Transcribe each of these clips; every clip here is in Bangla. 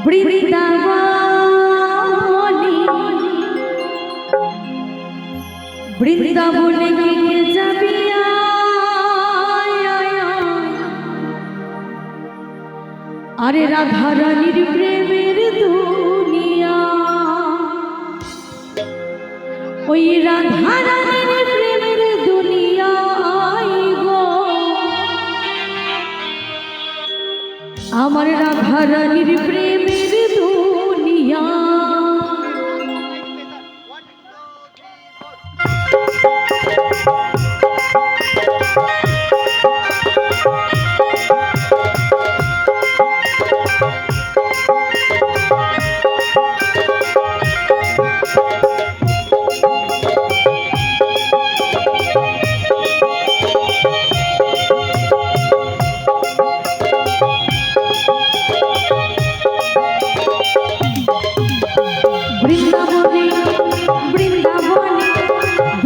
বৃন্দাবনী বৃন্দাবনে কে যাবি আরে রাধা রানীর প্রেমের দুনিয়া ওই রাধা রানীর প্রেমের দুনিয়া গো আমার রাধা রানীর প্রেমের দুনিয়া বৃন্দাবনে বৃন্দাবনে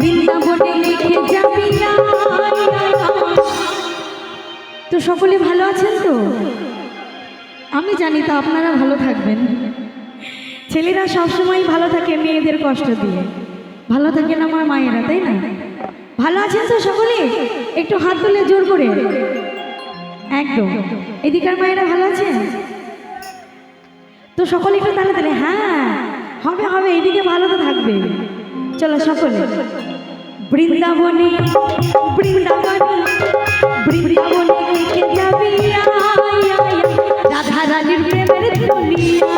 বৃন্দাবনে লিখে যাবি না। তো সকলে ভালো আছেন তো? আমি জানি তো আপনারা ভালো থাকবেন। ছেলেরা সবসময় ভালো থাকে মেয়েদের কষ্ট দিয়ে, ভালো থাকেন আমার মায়েরা, তাই না? ভালো আছেন তো সকলে? একটু হাত তুলে জোর করে, একদম। এদিকার মায়েরা ভালো আছেন তো? সকলে একটু তাহলে তাহলে হ্যাঁ হবে হবে, এদিকে ভালো তো থাকবে। চলো সকলে বৃন্দাবনে বৃন্দাবনে বৃন্দাবনে লিখে যাবি রাধা রানীর প্রেমের দুনিয়া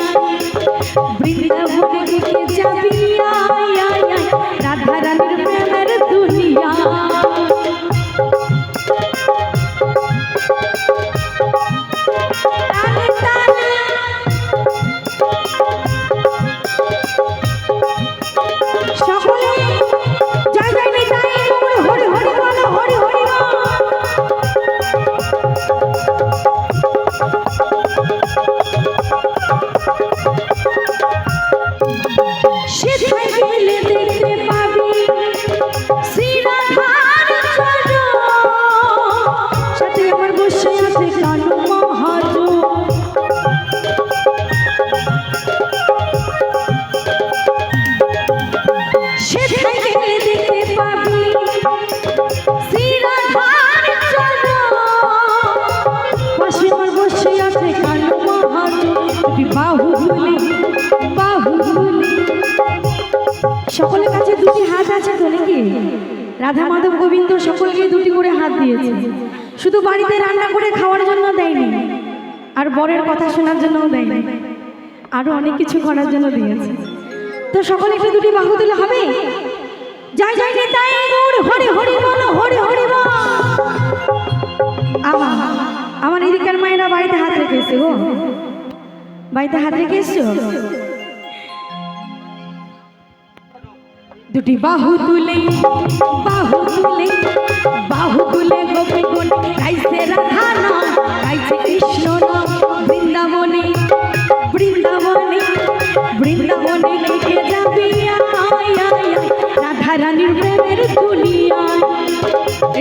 বৃন্দাবনে লিখে যাবি রাধা রানীর প্রেমের দুনিয়া সকলের কাছে দুটি হাত আছে তো নাকি? রাধা মাধব গোবিন্দ সকলকে দুটি করে হাত দিয়েছে। শুধু বাড়িতে রান্না করে খাওয়ার জন্য দেয়নি, আর বরের কথা শোনার জন্যও দেয়নি, আরো অনেক কিছু করার জন্য দিয়েছে। তো সকলে একটু দুটি বাহু দিলে হবে। যাই যাই নিতাই গৌর হরি হরি বল হরি হরি বল। আমার এদিকার মায়েরা বাড়িতে হাত রেখে এসছে গো, বাড়িতে হাত রেখে এসছো। দুটি বাহু তুলে বাহু তুলে বাহু তুলে গোপী গুণ গাইছে রাধা নাম গাইছে কৃষ্ণ নাম বৃন্দাবনে বৃন্দাবনে বৃন্দাবনে লিখে যাবি রাধা রানীর প্রেমের দুনিয়া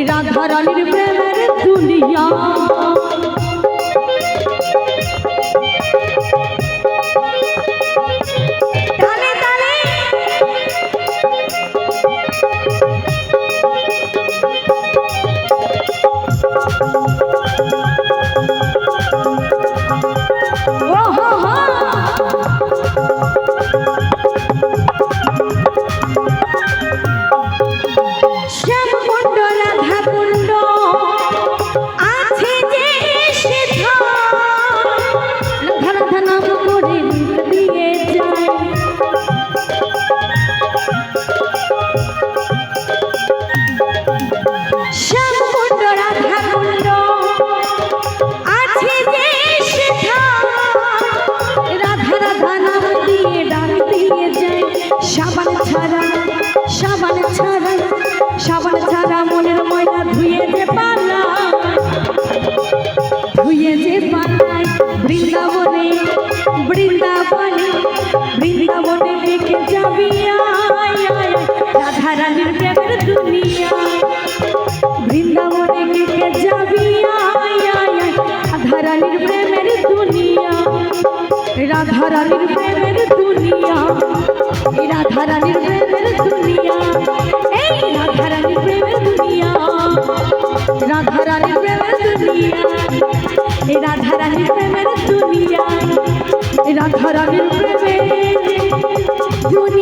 রাধা রানীর প্রেমের দুনিয়া সাবান ছাড়া মনের ময়লা ধুয়ে যে পালায় ধুয়ে যে পালায় বৃন্দাবনে বৃন্দাবনে বৃন্দাবনে লিখে যাবি রাধা রানীর প্রেমের দুনিয়া বৃন্দাবনে লিখে যাবি রাধা রানীর প্রেমের দুনিয়া রাধা রানীর প্রেমের দুনিয়া, এই রাধা রানীর প্রেমের দুনিয়া, এই রাধা রানীর প্রেমের দুনিয়া, রাধা রানীর প্রেমের দুনিয়া, এই রাধা রানীর প্রেমের দুনিয়া, এই রাধা রানীর প্রেমের দুনিয়া।